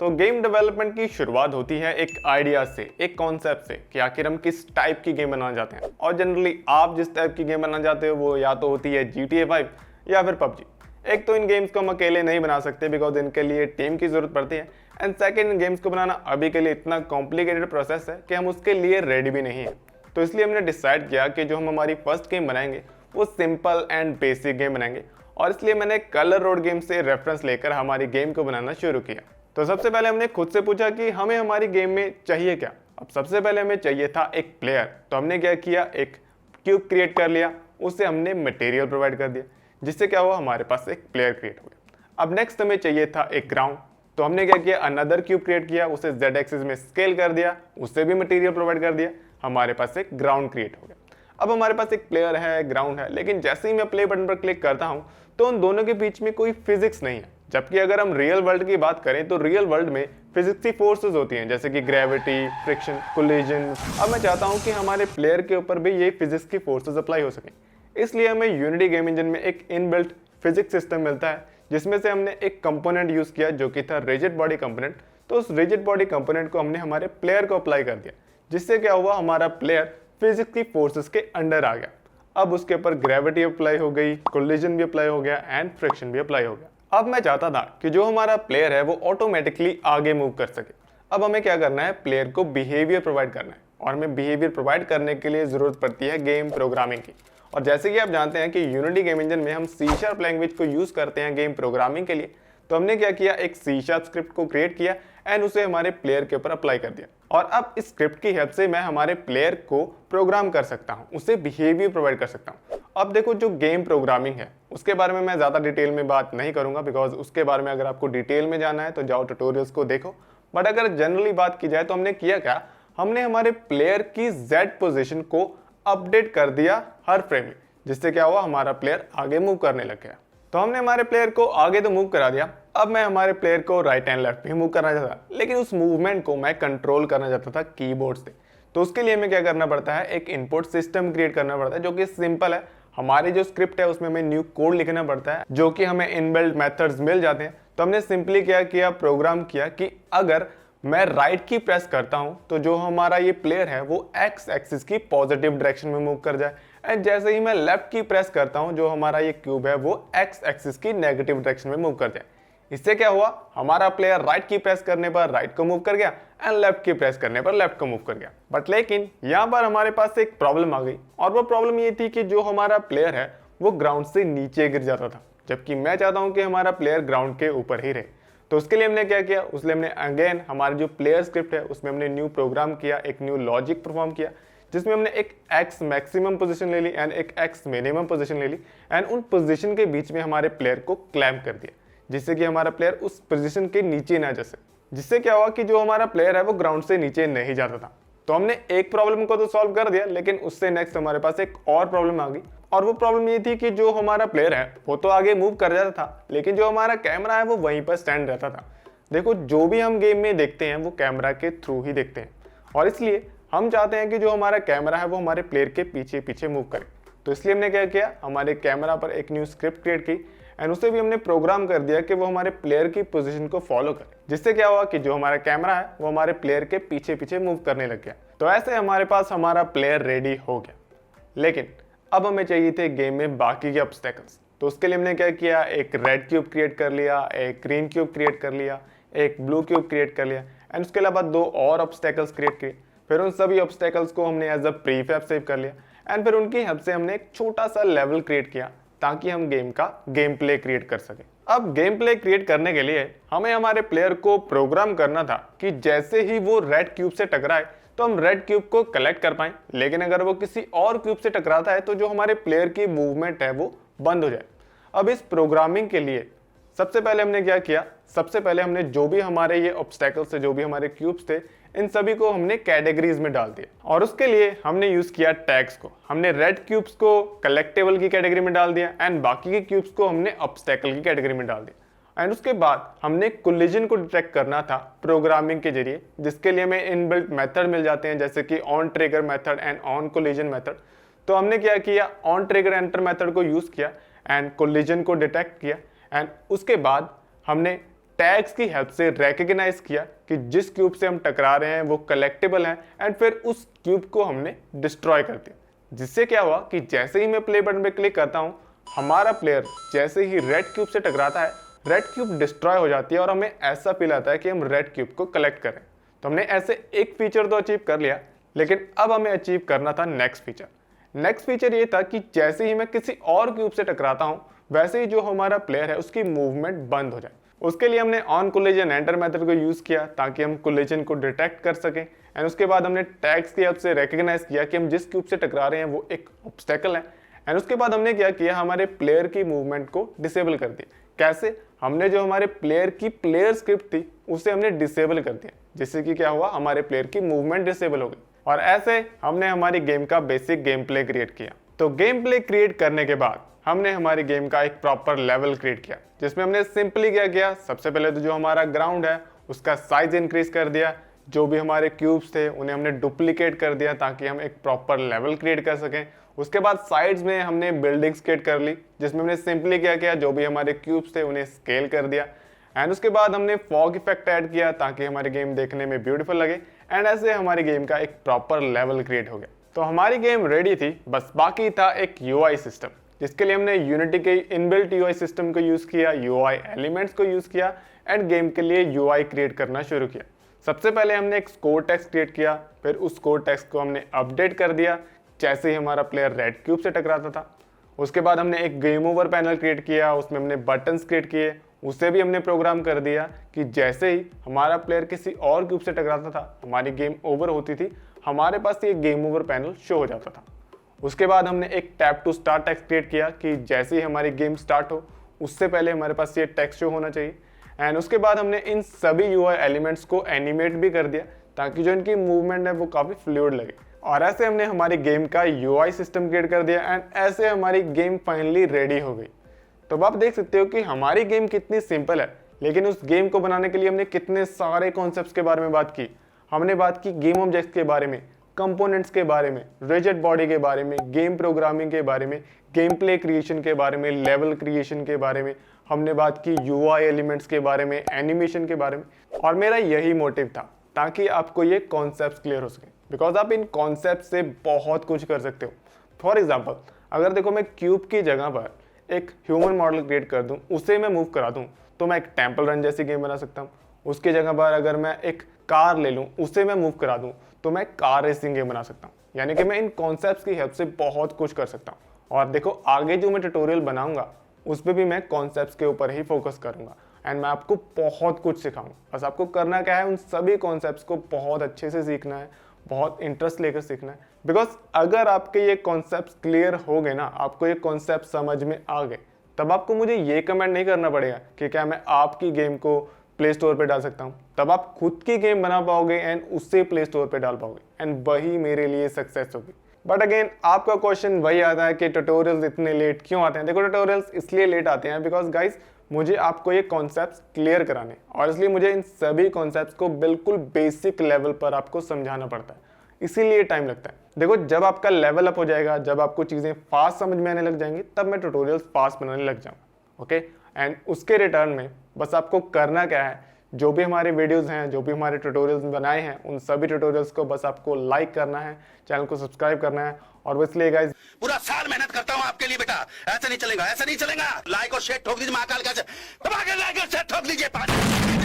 तो game development की शुरुआत होती है एक आइडिया से, एक कॉन्सेप्ट से कि आखिर हम किस टाइप की गेम बनाना चाहते हैं। और जनरली आप जिस टाइप की गेम बनाना चाहते हो वो या तो होती है GTA 5 या फिर PUBG। एक तो इन गेम्स को हम अकेले नहीं बना सकते बिकॉज इनके लिए टीम की जरूरत पड़ती है, एंड सेकेंड इन गेम्स को बनाना अभी के लिए इतना कॉम्प्लिकेटेड प्रोसेस है कि हम उसके लिए रेडी भी नहीं है। तो इसलिए हमने डिसाइड किया कि जो हम हमारी फर्स्ट गेम बनाएंगे वो सिंपल एंड बेसिक गेम बनाएंगे, और इसलिए मैंने कलर रोड गेम से रेफरेंस लेकर हमारी गेम को बनाना शुरू किया। तो सबसे पहले हमने खुद से पूछा कि हमें हमारी गेम में चाहिए क्या। अब सबसे पहले हमें चाहिए था एक प्लेयर, तो हमने क्या किया, एक क्यूब क्रिएट कर लिया, उससे हमने मटेरियल प्रोवाइड कर दिया, जिससे क्या हुआ, हमारे पास एक प्लेयर क्रिएट हो गया। अब नेक्स्ट हमें चाहिए था एक ग्राउंड, तो हमने क्या किया, अनदर क्यूब क्रिएट किया, उसे Z एक्सिस में स्केल कर दिया, उससे भी मटेरियल प्रोवाइड कर दिया, हमारे पास एक ग्राउंड क्रिएट हो गया। अब हमारे पास एक प्लेयर है, ग्राउंड है, लेकिन जैसे ही मैं प्ले बटन पर क्लिक करता हूं तो उन दोनों के बीच में कोई फिजिक्स नहीं है। जबकि अगर हम रियल वर्ल्ड की बात करें तो रियल वर्ल्ड में फिजिक्स की फोर्सेस होती हैं, जैसे कि ग्रेविटी, फ्रिक्शन, कोलिजन। अब मैं चाहता हूं कि हमारे प्लेयर के ऊपर भी ये फिजिक्स की फोर्सेस अप्लाई हो सकें, इसलिए हमें यूनिटी गेम इंजन में एक इनबिल्ट फिजिक्स सिस्टम मिलता है, जिसमें से हमने एक कंपोनेंट यूज किया जो कि था रिजिड बॉडी कंपोनेंट। तो उस रिजिड बॉडी कंपोनेंट को हमने हमारे प्लेयर को अप्लाई कर दिया, जिससे क्या हुआ, हमारा प्लेयर फिजिक्स की फोर्सेस के अंडर आ गया। अब उसके ऊपर ग्रेविटी अप्लाई हो गई, कोलिजन भी अप्लाई हो गया एंड फ्रिक्शन भी अप्लाई हो गया। अब मैं चाहता था कि जो हमारा प्लेयर है वो ऑटोमेटिकली आगे मूव कर सके। अब हमें क्या करना है, प्लेयर को बिहेवियर प्रोवाइड करना है, और हमें बिहेवियर प्रोवाइड करने के लिए जरूरत पड़ती है गेम प्रोग्रामिंग की। और जैसे कि आप जानते हैं कि यूनिटी गेम इंजन में हम C# लैंग्वेज को यूज करते हैं गेम प्रोग्रामिंग के लिए। तो हमने क्या किया, एक C# स्क्रिप्ट को क्रिएट किया एंड उसे हमारे प्लेयर के ऊपर अप्लाई कर दिया। और अब इस स्क्रिप्ट की हेल्प से मैं हमारे प्लेयर को प्रोग्राम कर सकता हूं, उसे बिहेवियर प्रोवाइड कर सकता हूं। अब देखो, जो गेम प्रोग्रामिंग है उसके बारे में मैं ज़्यादा डिटेल में बात नहीं करूंगा, बिकॉज उसके बारे में अगर आपको डिटेल में जाना है तो जाओ ट्यूटोरियल्स को देखो। बट अगर जनरली बात की जाए तो हमने किया क्या, हमने हमारे प्लेयर की Z पोजिशन को अपडेट कर दिया हर फ्रेम में, जिससे क्या हुआ, हमारा प्लेयर आगे मूव करने लग गया। तो हमने हमारे प्लेयर को आगे तो मूव करा दिया। अब मैं हमारे प्लेयर को राइट एंड लेफ्ट भी मूव करना चाहता, लेकिन उस मूवमेंट को मैं कंट्रोल करना चाहता था कीबोर्ड से। तो उसके लिए हमें क्या करना पड़ता है, एक इनपुट सिस्टम क्रिएट करना पड़ता है, जो कि सिंपल है। हमारी जो स्क्रिप्ट है उसमें हमें न्यू कोड लिखना पड़ता है, जो कि हमें इनबिल्ट मेथड्स मिल जाते हैं। तो हमने सिंपली क्या किया, प्रोग्राम किया कि अगर मैं राइट की प्रेस करता हूं तो जो हमारा ये प्लेयर है वो एक्स एक्सिस की पॉजिटिव डायरेक्शन में मूव कर जाए, एंड जैसे ही मैं लेफ्ट की प्रेस करता हूं जो हमारा ये क्यूब है वो एक्स एक्सिस की नेगेटिव डायरेक्शन में मूव कर जाए। इससे क्या हुआ, हमारा प्लेयर राइट की प्रेस करने पर राइट को मूव कर गया एंड लेफ्ट की प्रेस करने पर लेफ्ट को मूव कर गया। बट लेकिन यहाँ पर हमारे पास एक प्रॉब्लम आ गई, और वो प्रॉब्लम ये थी कि जो हमारा प्लेयर है वो ग्राउंड से नीचे गिर जाता था, जबकि मैं चाहता हूँ कि हमारा प्लेयर ग्राउंड के ऊपर ही रहे। तो उसके लिए हमने क्या किया, उसके लिए हमने अगेन हमारी जो प्लेयर स्क्रिप्ट है उसमें हमने न्यू प्रोग्राम किया, एक न्यू लॉजिक परफॉर्म किया, जिसमें हमने एक एक्स मैक्सिमम पोजीशन ले ली एंड एक एक्स मिनिमम पोजीशन ले ली, एंड उन पोजीशन के बीच में हमारे प्लेयर को क्लैम्प कर दिया, जिससे कि हमारा प्लेयर उस पोजीशन के नीचे ना जा सके। जिससे क्या हुआ कि जो हमारा प्लेयर है वो ग्राउंड से नीचे नहीं जाता था। तो हमने एक प्रॉब्लम को तो सॉल्व कर दिया, लेकिन उससे नेक्स्ट हमारे पास एक और प्रॉब्लम आ गई, और वो प्रॉब्लम ये थी कि जो हमारा प्लेयर है वो तो आगे मूव कर जाता था, लेकिन जो हमारा कैमरा है वो वहीं पर स्टैंड रहता था। देखो, जो भी हम गेम में देखते हैं वो कैमरा के थ्रू ही देखते हैं, और इसलिए हम चाहते हैं कि जो हमारा कैमरा है वो हमारे प्लेयर के पीछे पीछे मूव करे। तो इसलिए हमने क्या किया, हमारे कैमरा पर एक न्यू स्क्रिप्ट क्रिएट की एंड उसे भी हमने प्रोग्राम कर दिया कि वो हमारे प्लेयर की पोजीशन को फॉलो करे, जिससे क्या हुआ कि जो हमारा कैमरा है वो हमारे प्लेयर के पीछे पीछे मूव करने लग गया। तो ऐसे हमारे पास हमारा प्लेयर रेडी हो गया। लेकिन अब हमें चाहिए थे गेम में बाकी के ऑब्स्टेकल्स। तो उसके लिए हमने क्या किया, एक रेड क्यूब क्रिएट कर लिया, एक ग्रीन क्यूब क्रिएट कर लिया, एक ब्लू क्यूब क्रिएट कर लिया, एंड उसके अलावा 2 और ऑब्स्टेकल्स क्रिएट किए। फिर उन सभी ऑब्स्टेकल्स को हमने एज अ प्रीफैब सेव कर लिया, एंड फिर उनकी हेल्प से हमने एक छोटा सा लेवल क्रिएट किया ताकि हम गेम का गेम प्ले क्रिएट कर सके। अब गेम प्ले क्रिएट करने के लिए हमें हमारे प्लेयर को प्रोग्राम करना था कि जैसे ही वो रेड क्यूब से टकराए तो हम रेड क्यूब को कलेक्ट कर पाएं, लेकिन अगर वो किसी और क्यूब से टकराता है तो जो हमारे प्लेयर की मूवमेंट है वो बंद हो जाए। अब इस प्रोग्रामिंग के लिए सबसे पहले हमने क्या किया, सबसे पहले हमने जो भी हमारे ये ऑब्स्टेकल्स थे, जो भी हमारे क्यूब्स थे, इन सभी को हमने कैटेगरीज में डाल दिया, और उसके लिए हमने यूज किया टैग्स को। हमने रेड क्यूब्स को कलेक्टेबल की कैटेगरी में डाल दिया एंड बाकी के क्यूब्स को हमने ऑब्स्टेकल की कैटेगरी में डाल दिया। एंड उसके बाद हमने कोलिजन को डिटेक्ट करना था प्रोग्रामिंग के जरिए, जिसके लिए हमें इनबिल्ट मेथड मिल जाते हैं, जैसे कि on trigger method and on collision method. तो हमने क्या किया, ऑन ट्रिगर एंटर मेथड को यूज किया एंड कोलिजन को डिटेक्ट किया, एंड उसके बाद हमने टैग्स की हेल्प से रिकॉग्नाइज किया कि जिस क्यूब से हम टकरा रहे हैं वो कलेक्टेबल है, एंड फिर उस क्यूब को हमने डिस्ट्रॉय कर दिया। जिससे क्या हुआ कि जैसे ही मैं प्ले बटन पे क्लिक करता हूँ, हमारा प्लेयर जैसे ही रेड क्यूब से टकराता है, रेड क्यूब डिस्ट्रॉय हो जाती है और हमें ऐसा फील आता है कि हम रेड क्यूब को कलेक्ट करें। तो हमने ऐसे एक फीचर तो अचीव कर लिया, लेकिन अब हमें अचीव करना था नेक्स्ट फीचर। नेक्स्ट फीचर ये था कि जैसे ही मैं किसी और क्यूब से टकराता हूँ, वैसे ही जो हमारा प्लेयर है उसकी मूवमेंट बंद हो जाए। उसके लिए हमने ऑन कोलिजन एंटर मेथड को यूज किया ताकि हम कोलिजन को डिटेक्ट कर सकें, एंड उसके बाद हमने टैग्स की हेल्प से रिकॉग्नाइज किया कि हम जिस क्यूब से टकरा रहे हैं वो एक ऑब्स्टेकल है, एंड उसके बाद हमने क्या किया, हमारे प्लेयर की मूवमेंट को डिसेबल कर दिया। कैसे? हमने जो हमारे प्लेयर की प्लेयर स्क्रिप्ट थी उसे हमने डिसेबल कर दिया, जिससे कि क्या हुआ, हमारे प्लेयर की मूवमेंट डिसेबल हो गई। और ऐसे हमने हमारी गेम का बेसिक गेम प्ले क्रिएट किया। तो गेम प्ले क्रिएट करने के बाद हमने हमारी गेम का एक प्रॉपर लेवल क्रिएट किया, जिसमें हमने सिंपली क्या किया, सबसे पहले तो जो हमारा ग्राउंड है उसका साइज इंक्रीज कर दिया, जो भी हमारे क्यूब्स थे उन्हें हमने डुप्लीकेट कर दिया ताकि हम एक प्रॉपर लेवल क्रिएट कर सकें। उसके बाद साइड्स में हमने बिल्डिंग्स क्रिएट कर ली, जिसमें हमने सिंपली क्या किया, जो भी हमारे क्यूब्स थे उन्हें स्केल कर दिया, एंड उसके बाद हमने फॉग इफेक्ट ऐड किया ताकि हमारी गेम देखने में ब्यूटीफुल लगे, एंड ऐसे हमारी गेम का एक प्रॉपर लेवल क्रिएट हो गया। तो हमारी गेम रेडी थी, बस बाकी था एक यूआई सिस्टम, जिसके लिए हमने यूनिटी के इनबिल्ट यूआई सिस्टम को यूज किया, यूआई एलिमेंट्स को यूज किया, एंड गेम के लिए यूआई क्रिएट करना शुरू किया। सबसे पहले हमने एक स्कोर टेक्स्ट क्रिएट किया, फिर उस स्कोर टेक्स्ट को हमने अपडेट कर दिया जैसे ही हमारा प्लेयर रेड क्यूब से टकराता था। उसके बाद हमने एक गेम ओवर पैनल क्रिएट किया, उसमें हमने बटन्स क्रिएट किए, उसे भी हमने प्रोग्राम कर दिया कि जैसे ही हमारा प्लेयर किसी और क्यूब से टकराता था, हमारी गेम ओवर होती थी, हमारे पास ये गेम ओवर पैनल शो हो जाता था। उसके बाद हमने एक tap to start text create किया कि जैसे ही हमारी गेम स्टार्ट हो उससे पहले हमारे पास ये टेक्स्ट शो होना चाहिए, एंड उसके बाद हमने इन सभी यूआई एलिमेंट्स को एनिमेट भी कर दिया ताकि जो इनकी मूवमेंट है वो काफ़ी फ्लूइड लगे। और ऐसे हमने हमारी गेम का यूआई सिस्टम क्रिएट कर दिया, एंड ऐसे हमारी गेम फाइनली रेडी हो गई। तो अब आप देख सकते हो कि हमारी गेम कितनी सिंपल है, लेकिन उस गेम को बनाने के लिए हमने कितने सारे कॉन्सेप्ट्स के बारे में बात की। हमने बात की गेम ऑब्जेक्ट्स के बारे में, कंपोनेंट्स के बारे में, रिजिड बॉडी के बारे में, गेम प्रोग्रामिंग के बारे में, गेम प्ले क्रिएशन के बारे में, लेवल क्रिएशन के बारे में, हमने बात की यूआई एलिमेंट्स के बारे में, एनिमेशन के बारे में। और मेरा यही मोटिव था ताकि आपको ये कॉन्सेप्ट्स क्लियर हो सके, बिकॉज आप इन कॉन्सेप्ट से बहुत कुछ कर सकते हो। फॉर एग्जाम्पल, अगर देखो मैं क्यूब की जगह पर एक ह्यूमन मॉडल क्रिएट कर दूं, उसे मैं मूव करा दूं, तो मैं एक टेम्पल रन जैसी गेम बना सकता हूँ। उसकी जगह पर अगर मैं एक कार ले लूँ, उसे मैं मूव करा दूँ, तो मैं कार रेसिंग गेम बना सकता हूँ। यानी कि मैं इन कॉन्सेप्ट्स की हेल्प से बहुत कुछ कर सकता हूँ। और देखो आगे जो मैं ट्यूटोरियल बनाऊंगा उस पर भी मैं कॉन्सेप्ट्स के ऊपर ही फोकस करूंगा, एंड मैं आपको बहुत कुछ सिखाऊंगा। बस आपको करना क्या है, उन सभी कॉन्सेप्ट्स को बहुत अच्छे से सीखना है, बहुत इंटरेस्ट लेकर सीखना है। बिकॉज अगर आपके ये कॉन्सेप्ट्स क्लियर हो गए ना, आपको ये कॉन्सेप्ट समझ में आ गए, तब आपको मुझे ये कमेंट नहीं करना पड़ेगा कि क्या मैं आपकी गेम को प्ले स्टोर पे डाल सकता हूँ। तब आप खुद की गेम बना पाओगे एंड उससे प्ले स्टोर पे डाल पाओगे, एंड वही मेरे लिए सक्सेस होगी। बट अगेन आपका क्वेश्चन वही आता है कि ट्यूटोरियल्स इतने लेट क्यों आते हैं। देखो ट्यूटोरियल्स इसलिए लेट आते हैं बिकॉज गाइस मुझे आपको ये कॉन्सेप्ट्स क्लियर कराने, और इसलिए मुझे इन सभी कॉन्सेप्ट्स को बिल्कुल बेसिक लेवल पर आपको समझाना पड़ता है, इसीलिए टाइम लगता है। देखो जब आपका लेवल अप हो जाएगा, जब आपको चीज़ें फास्ट समझ में आने लग जाएंगी, तब मैं ट्यूटोरियल्स फास्ट बनाने लग जाऊँ। ओके, एंड उसके रिटर्न में बस आपको करना क्या है, जो भी हमारे वीडियोस हैं, जो भी हमारे ट्यूटोरियल्स बनाए हैं, उन सभी ट्यूटोरियल्स को बस आपको लाइक करना है, चैनल को सब्सक्राइब करना है। और बस इसलिए गाइस, पूरा साल मेहनत करता हूँ आपके लिए बेटा, ऐसा नहीं चलेगा, ऐसा नहीं चलेगा। लाइक और शेयर ठोक दीजिए, महाकाल का दबा के लाइक और शेयर ठोक दीजिए।